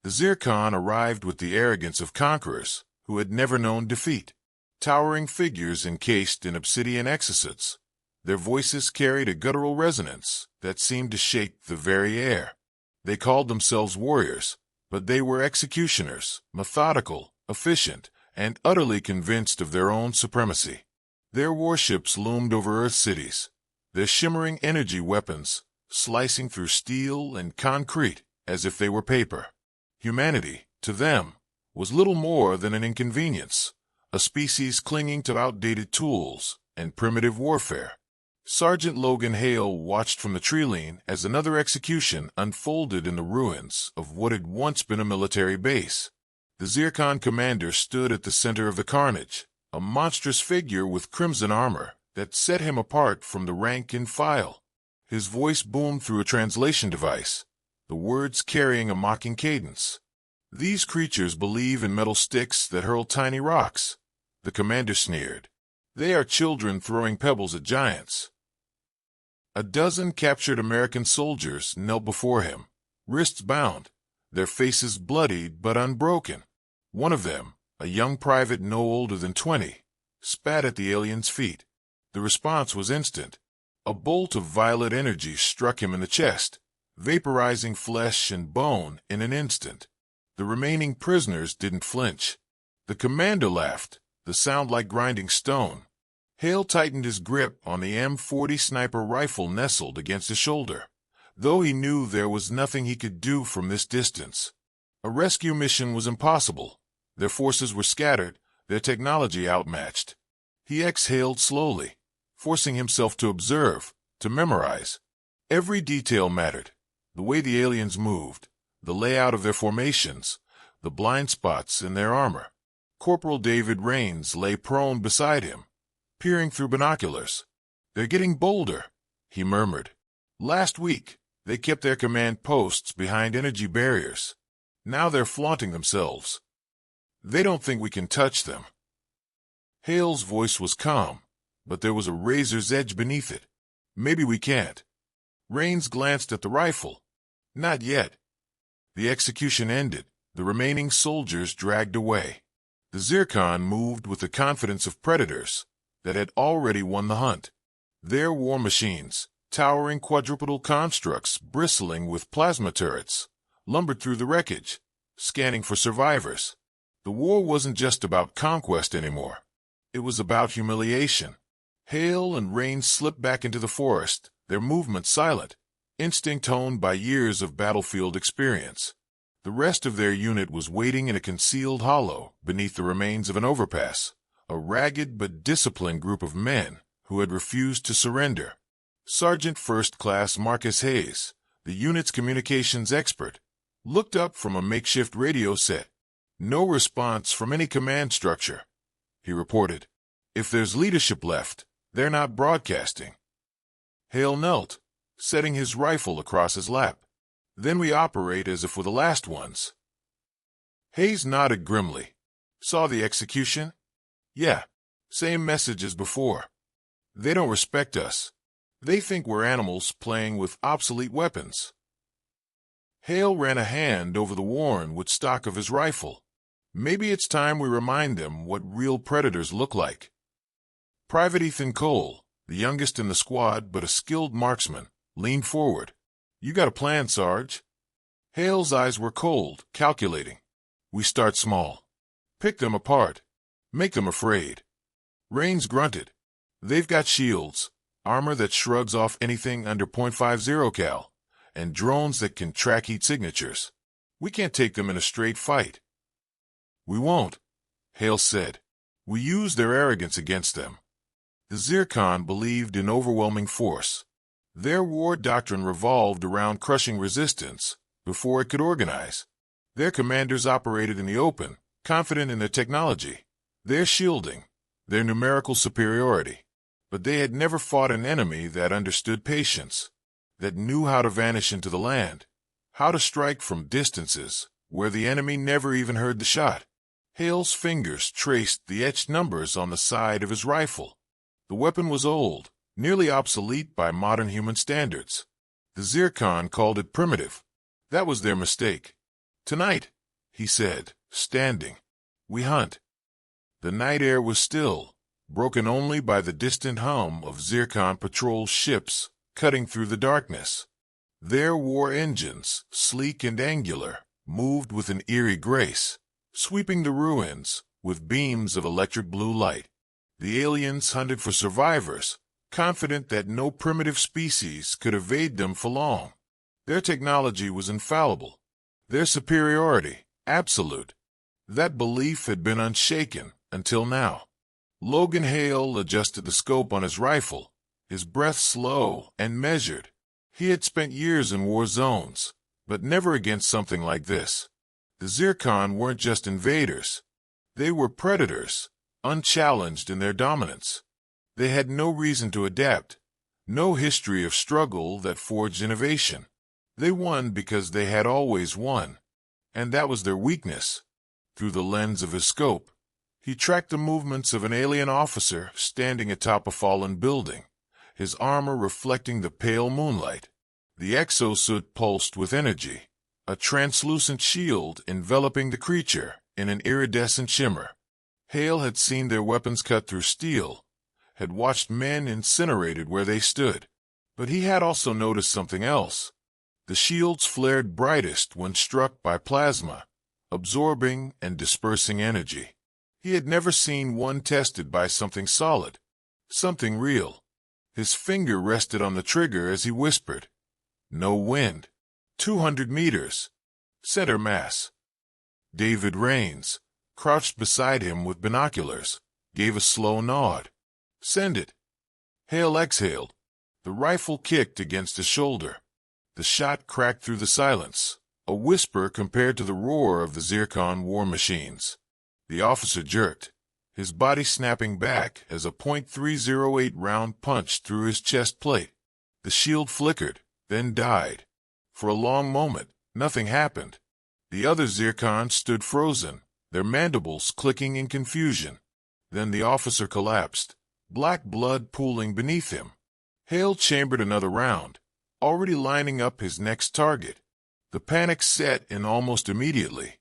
The Zircon arrived with the arrogance of conquerors who had never known defeat. Towering figures encased in obsidian exosuits, their voices carried a guttural resonance that seemed to shake the very air. They called themselves warriors, but they were executioners, methodical, efficient, and utterly convinced of their own supremacy. Their warships loomed over Earth cities, their shimmering energy weapons slicing through steel and concrete as if they were paper. Humanity, to them, was little more than an inconvenience, a species clinging to outdated tools and primitive warfare. Sergeant Logan Hale watched from the tree-line as another execution unfolded in the ruins of what had once been a military base. The Zircon commander stood at the center of the carnage, a monstrous figure with crimson armor that set him apart from the rank and file. His voice boomed through a translation device, the words carrying a mocking cadence. "These creatures believe in metal sticks that hurl tiny rocks," the commander sneered. "They are children throwing pebbles at giants." A dozen captured American soldiers knelt before him, wrists bound, their faces bloodied but unbroken. One of them, a young private no older than 20, spat at the alien's feet. The response was instant. A bolt of violet energy struck him in the chest, vaporizing flesh and bone in an instant. The remaining prisoners didn't flinch. The commander laughed, the sound like grinding stone. Hale tightened his grip on the M40 sniper rifle nestled against his shoulder, though he knew there was nothing he could do from this distance. A rescue mission was impossible. Their forces were scattered, their technology outmatched. He exhaled slowly, forcing himself to observe, to memorize. Every detail mattered. The way the aliens moved, the layout of their formations, the blind spots in their armor. Corporal David Rains lay prone beside him, peering through binoculars. "They're getting bolder," he murmured. "Last week, they kept their command posts behind energy barriers. Now they're flaunting themselves. They don't think we can touch them." Hale's voice was calm, but there was a razor's edge beneath it. "Maybe we can't." Rains glanced at the rifle. "Not yet." The execution ended, the remaining soldiers dragged away. The Zircon moved with the confidence of predators that had already won the hunt. Their war machines, towering quadrupedal constructs bristling with plasma turrets, lumbered through the wreckage, scanning for survivors. The war wasn't just about conquest anymore. It was about humiliation. Hale and Rains slipped back into the forest, their movements silent, instinct honed by years of battlefield experience. The rest of their unit was waiting in a concealed hollow beneath the remains of an overpass, a ragged but disciplined group of men who had refused to surrender. Sergeant First Class Marcus Hayes, the unit's communications expert, looked up from a makeshift radio set. "No response from any command structure," he reported. "If there's leadership left, they're not broadcasting." Hale knelt, setting his rifle across his lap. "Then we operate as if we're the last ones." Hayes nodded grimly. "Saw the execution?" "Yeah. Same message as before. They don't respect us. They think we're animals playing with obsolete weapons." Hale ran a hand over the worn wood stock of his rifle. "Maybe it's time we remind them what real predators look like." Private Ethan Cole, the youngest in the squad but a skilled marksman, leaned forward. "You got a plan, Sarge?" Hale's eyes were cold, calculating. "We start small. Pick them apart. Make them afraid." Rains grunted. "They've got shields, armor that shrugs off anything under .50 cal, and drones that can track heat signatures. We can't take them in a straight fight." "We won't," Hale said. "We use their arrogance against them." The Zircon believed in overwhelming force. Their war doctrine revolved around crushing resistance before it could organize. Their commanders operated in the open, confident in their technology, their shielding, their numerical superiority. But they had never fought an enemy that understood patience, that knew how to vanish into the land, how to strike from distances where the enemy never even heard the shot. Hale's fingers traced the etched numbers on the side of his rifle. The weapon was old, nearly obsolete by modern human standards. The Zircon called it primitive. That was their mistake. Tonight, he said, standing. "We hunt." The night air was still, broken only by the distant hum of Zircon patrol ships cutting through the darkness. Their war engines, sleek and angular, moved with an eerie grace, sweeping the ruins with beams of electric blue light. The aliens hunted for survivors, confident that no primitive species could evade them for long. Their technology was infallible, their superiority absolute. That belief had been unshaken until now. Logan Hale adjusted the scope on his rifle, his breath slow and measured. He had spent years in war zones, but never against something like this. The Zircon weren't just invaders. They were predators, unchallenged in their dominance. They had no reason to adapt, no history of struggle that forged innovation. They won because they had always won, and that was their weakness. Through the lens of his scope, he tracked the movements of an alien officer standing atop a fallen building, his armor reflecting the pale moonlight. The exosuit pulsed with energy, a translucent shield enveloping the creature in an iridescent shimmer. Hale had seen their weapons cut through steel, had watched men incinerated where they stood. But he had also noticed something else. The shields flared brightest when struck by plasma, absorbing and dispersing energy. He had never seen one tested by something solid, something real. His finger rested on the trigger as he whispered, "No wind. 200 meters. Center mass." David Rains, crouched beside him with binoculars, gave a slow nod. "Send it." Hale exhaled. The rifle kicked against his shoulder. The shot cracked through the silence, a whisper compared to the roar of the Zircon war machines. The officer jerked, his body snapping back as a .308 round punched through his chest plate. The shield flickered, then died. For a long moment, nothing happened. The other Zircons stood frozen, their mandibles clicking in confusion. Then the officer collapsed, black blood pooling beneath him. Hale chambered another round, already lining up his next target. The panic set in almost immediately.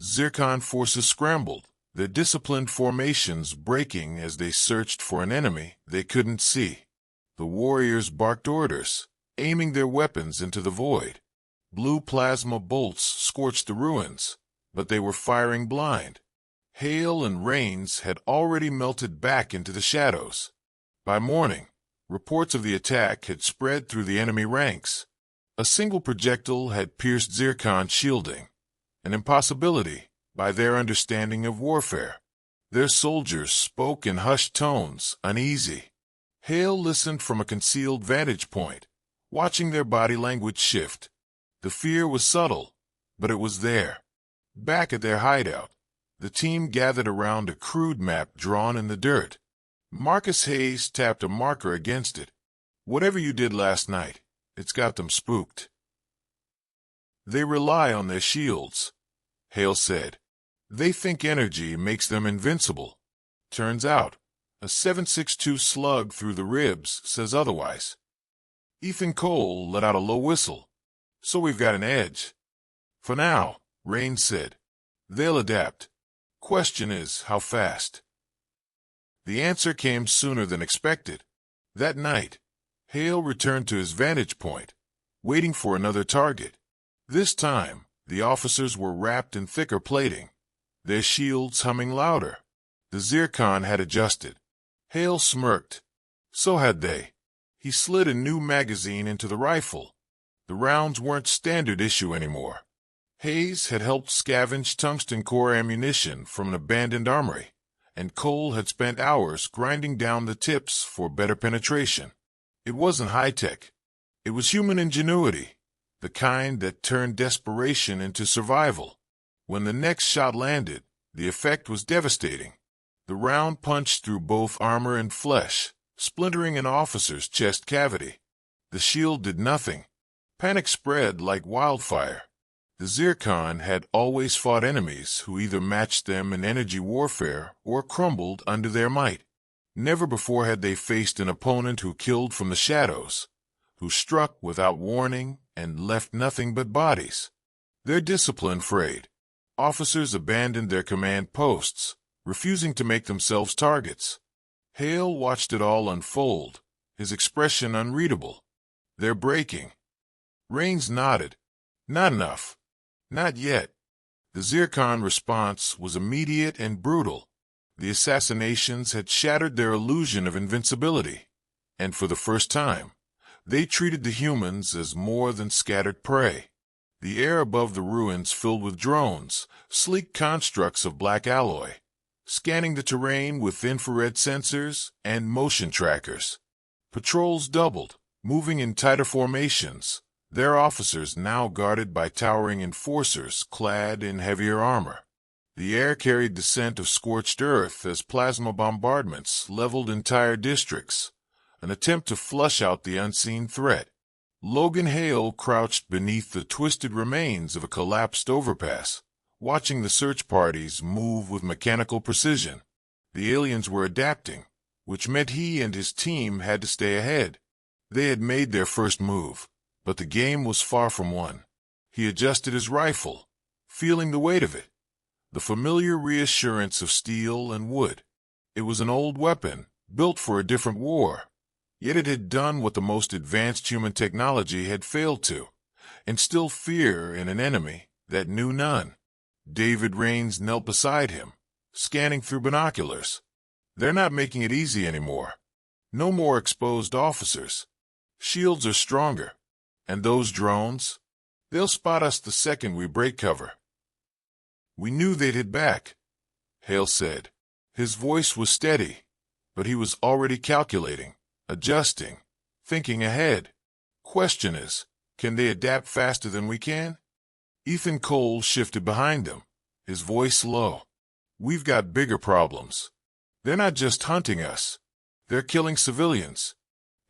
Zircon forces scrambled, their disciplined formations breaking as they searched for an enemy they couldn't see. The warriors barked orders, aiming their weapons into the void. Blue plasma bolts scorched the ruins, but they were firing blind. Hale and Rains had already melted back into the shadows. By morning, reports of the attack had spread through the enemy ranks. A single projectile had pierced Zircon shielding, an impossibility by their understanding of warfare. Their soldiers spoke in hushed tones, uneasy. Hale listened from a concealed vantage point, watching their body language shift. The fear was subtle, but it was there. Back at their hideout, the team gathered around a crude map drawn in the dirt. Marcus Hayes tapped a marker against it. "Whatever you did last night, it's got them spooked." "They rely on their shields," Hale said. "They think energy makes them invincible. Turns out, a 7.62 slug through the ribs says otherwise." Ethan Cole let out a low whistle. "So we've got an edge." "For now," Rains said. "They'll adapt. Question is, how fast?" The answer came sooner than expected. That night, Hale returned to his vantage point, waiting for another target. This time, the officers were wrapped in thicker plating, their shields humming louder. The Zircon had adjusted. Hale smirked. So had they. He slid a new magazine into the rifle. The rounds weren't standard issue anymore. Hayes had helped scavenge tungsten core ammunition from an abandoned armory, and Cole had spent hours grinding down the tips for better penetration. It wasn't high-tech. It was human ingenuity, the kind that turned desperation into survival. When the next shot landed, the effect was devastating. The round punched through both armor and flesh, splintering an officer's chest cavity. The shield did nothing. Panic spread like wildfire. The Zircon had always fought enemies who either matched them in energy warfare or crumbled under their might. Never before had they faced an opponent who killed from the shadows, who struck without warning and left nothing but bodies. Their discipline frayed. Officers abandoned their command posts, refusing to make themselves targets. Hale watched it all unfold, his expression unreadable. "They're breaking." Rains nodded. "Not enough. Not yet." The Zircon response was immediate and brutal. The assassinations had shattered their illusion of invincibility, and for the first time, they treated the humans as more than scattered prey. The air above the ruins filled with drones, sleek constructs of black alloy, scanning the terrain with infrared sensors and motion trackers. Patrols doubled, moving in tighter formations, their officers now guarded by towering enforcers clad in heavier armor. The air carried the scent of scorched earth as plasma bombardments leveled entire districts, an attempt to flush out the unseen threat. Logan Hale crouched beneath the twisted remains of a collapsed overpass, watching the search parties move with mechanical precision. The aliens were adapting, which meant he and his team had to stay ahead. They had made their first move, but the game was far from won. He adjusted his rifle, feeling the weight of it, the familiar reassurance of steel and wood. It was an old weapon, built for a different war, yet it had done what the most advanced human technology had failed to, instill fear in an enemy that knew none. David Rains knelt beside him, scanning through binoculars. "They're not making it easy anymore. No more exposed officers. Shields are stronger. And those drones? They'll spot us the second we break cover." "We knew they'd hit back," Hale said. His voice was steady, but he was already calculating, adjusting, thinking ahead. "Question is, can they adapt faster than we can?" Ethan Cole shifted behind them, his voice low. "We've got bigger problems. They're not just hunting us. They're killing civilians.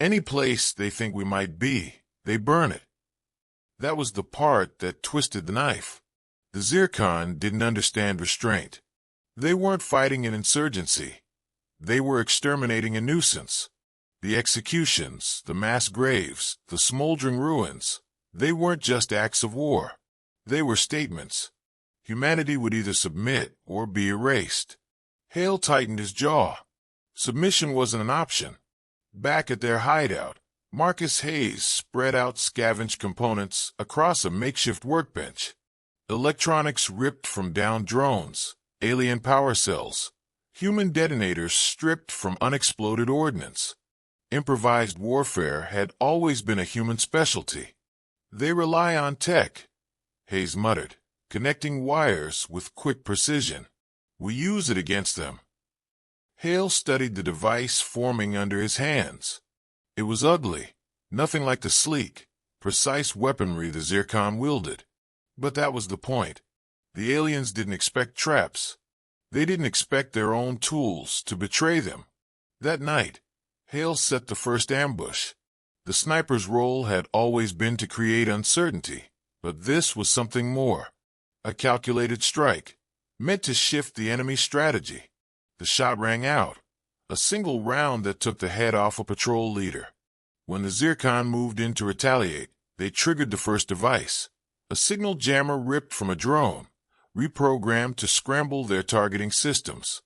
Any place they think we might be, they burn it." That was the part that twisted the knife. The Zircon didn't understand restraint. They weren't fighting an insurgency. They were exterminating a nuisance. The executions, the mass graves, the smoldering ruins, they weren't just acts of war. They were statements. Humanity would either submit or be erased. Hale tightened his jaw. Submission wasn't an option. Back at their hideout, Marcus Hayes spread out scavenged components across a makeshift workbench. Electronics ripped from downed drones, alien power cells, human detonators stripped from unexploded ordnance. Improvised warfare had always been a human specialty. "They rely on tech," Hayes muttered, "connecting wires with quick precision. We use it against them." Hale studied the device forming under his hands. It was ugly, nothing like the sleek, precise weaponry the Zircon wielded. But that was the point. The aliens didn't expect traps. They didn't expect their own tools to betray them. That night, Hale set the first ambush. The sniper's role had always been to create uncertainty, but this was something more. A calculated strike, meant to shift the enemy's strategy. The shot rang out, a single round that took the head off a patrol leader. When the Zircon moved in to retaliate, they triggered the first device. A signal jammer ripped from a drone, reprogrammed to scramble their targeting systems.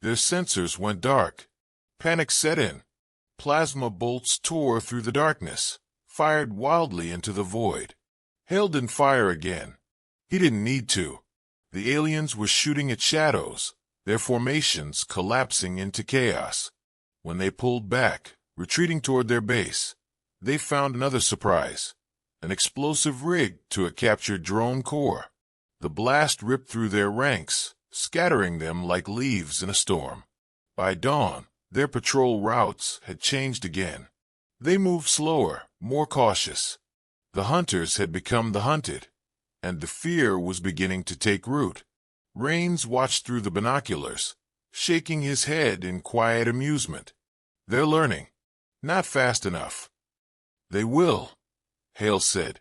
Their sensors went dark. Panic set in. Plasma bolts tore through the darkness, fired wildly into the void. Hale didn't fire again. He didn't need to. The aliens were shooting at shadows, their formations collapsing into chaos. When they pulled back, retreating toward their base, they found another surprise. An explosive rig to a captured drone core. The blast ripped through their ranks, scattering them like leaves in a storm. By dawn, their patrol routes had changed again. They moved slower, more cautious. The hunters had become the hunted, and the fear was beginning to take root. Rains watched through the binoculars, shaking his head in quiet amusement. "They're learning. Not fast enough." "They will," Hale said.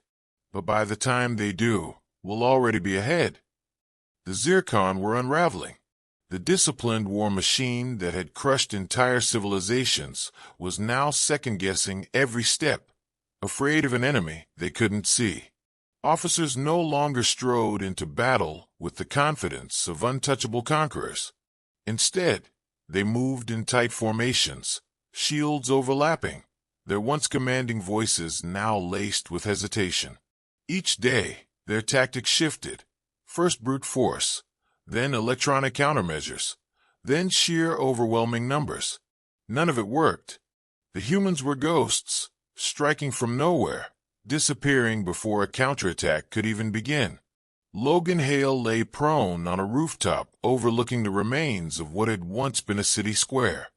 "But by the time they do, we'll already be ahead." The Zircon were unraveling. The disciplined war machine that had crushed entire civilizations was now second-guessing every step, afraid of an enemy they couldn't see. Officers no longer strode into battle with the confidence of untouchable conquerors. Instead, they moved in tight formations, shields overlapping, their once commanding voices now laced with hesitation. Each day, their tactics shifted, first brute force, then electronic countermeasures, then sheer overwhelming numbers. None of it worked. The humans were ghosts, striking from nowhere, disappearing before a counterattack could even begin. Logan Hale lay prone on a rooftop overlooking the remains of what had once been a city square.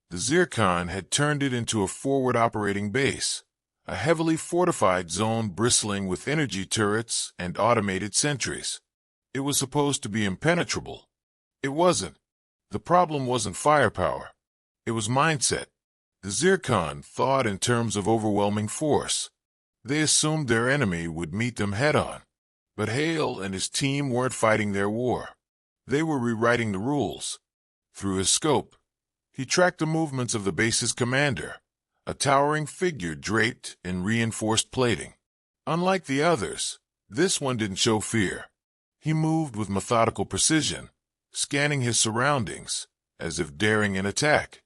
The Zircon had turned it into a forward operating base, a heavily fortified zone bristling with energy turrets and automated sentries. It was supposed to be impenetrable. It wasn't. The problem wasn't firepower. It was mindset. The Zircon thought in terms of overwhelming force. They assumed their enemy would meet them head-on. But Hale and his team weren't fighting their war. They were rewriting the rules. Through his scope, he tracked the movements of the base's commander, a towering figure draped in reinforced plating. Unlike the others, this one didn't show fear. He moved with methodical precision, scanning his surroundings, as if daring an attack.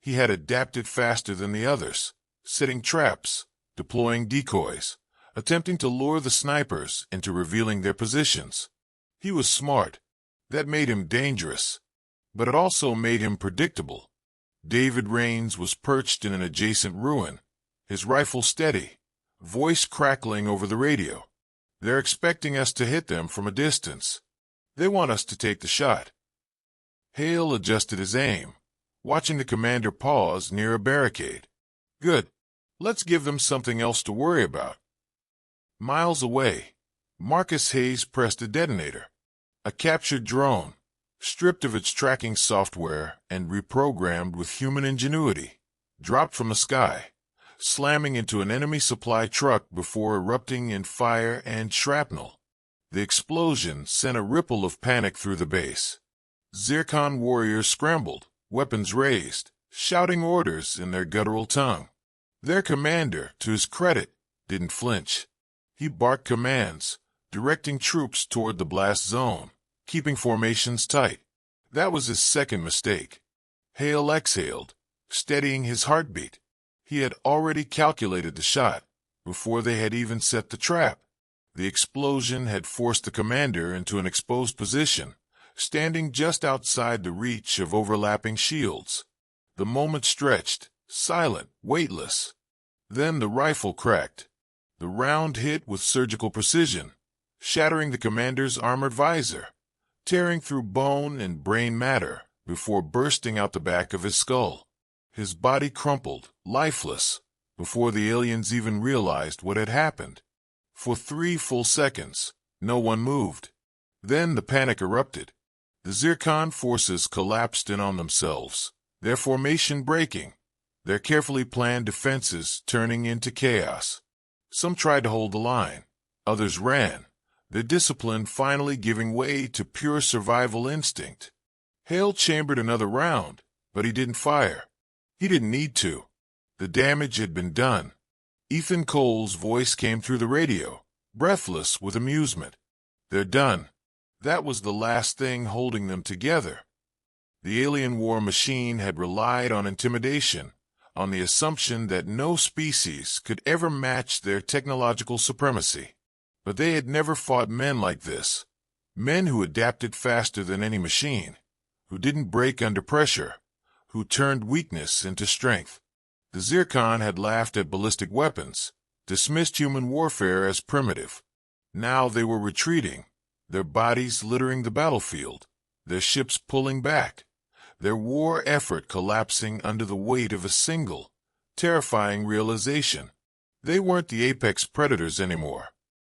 He had adapted faster than the others, setting traps, deploying decoys, attempting to lure the snipers into revealing their positions. He was smart. That made him dangerous. But it also made him predictable. David Rains was perched in an adjacent ruin, his rifle steady, voice crackling over the radio. They're expecting us to hit them from a distance. They want us to take the shot. Hale adjusted his aim, watching the commander pause near a barricade. Good. Let's give them something else to worry about. Miles away, Marcus Hayes pressed a detonator. A captured drone, stripped of its tracking software and reprogrammed with human ingenuity, dropped from the sky, slamming into an enemy supply truck before erupting in fire and shrapnel. The explosion sent a ripple of panic through the base. Zircon warriors scrambled, weapons raised, shouting orders in their guttural tongue. Their commander, to his credit, didn't flinch. He barked commands, directing troops toward the blast zone, keeping formations tight. That was his second mistake. Hale exhaled, steadying his heartbeat. He had already calculated the shot, before they had even set the trap. The explosion had forced the commander into an exposed position, standing just outside the reach of overlapping shields. The moment stretched, silent, weightless. Then the rifle cracked. The round hit with surgical precision, shattering the commander's armored visor, tearing through bone and brain matter before bursting out the back of his skull. His body crumpled, lifeless, before the aliens even realized what had happened. For 3 full seconds, no one moved. Then the panic erupted. The Zircon forces collapsed in on themselves, their formation breaking, their carefully planned defenses turning into chaos. Some tried to hold the line. Others ran, their discipline finally giving way to pure survival instinct. Hale chambered another round, but he didn't fire. He didn't need to. The damage had been done. Ethan Cole's voice came through the radio, breathless with amusement. They're done. That was the last thing holding them together. The alien war machine had relied on intimidation, on the assumption that no species could ever match their technological supremacy. But they had never fought men like this, men who adapted faster than any machine, who didn't break under pressure, who turned weakness into strength. The Zircon had laughed at ballistic weapons, dismissed human warfare as primitive. Now they were retreating, their bodies littering the battlefield, their ships pulling back, their war effort collapsing under the weight of a single, terrifying realization. They weren't the apex predators anymore.